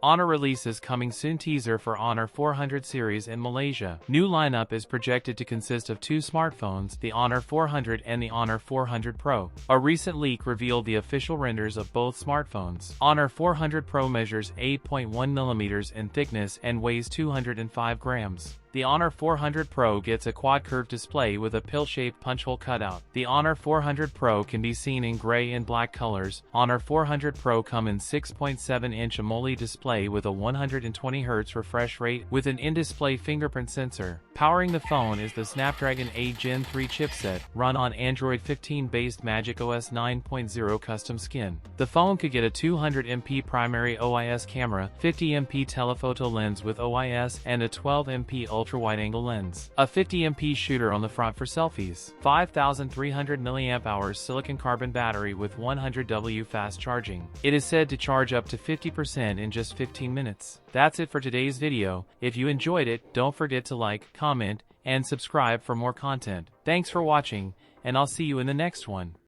Honor releases coming soon. Teaser for Honor 400 series in Malaysia. New lineup is projected to consist of two smartphones, the Honor 400 and the Honor 400 Pro. A recent leak revealed the official renders of both smartphones. Honor 400 Pro measures 8.1 mm in thickness and weighs 205 grams. The Honor 400 Pro gets a quad-curved display with a pill-shaped punch-hole cutout. The Honor 400 Pro can be seen in gray and black colors. Honor 400 Pro come in 6.7-inch AMOLED display with a 120Hz refresh rate with an in-display fingerprint sensor. Powering the phone is the Snapdragon 8 Gen 3 chipset, run on Android 15-based Magic OS 9.0 custom skin. The phone could get a 200MP primary OIS camera, 50MP telephoto lens with OIS, and a 12MP ultra-wide-angle lens. A 50MP shooter on the front for selfies. 5,300 mAh silicon carbon battery with 100W fast charging. It is said to charge up to 50% in just 15 minutes. That's it for today's video. If you enjoyed it, don't forget to like, comment, and subscribe for more content. Thanks for watching, and I'll see you in the next one.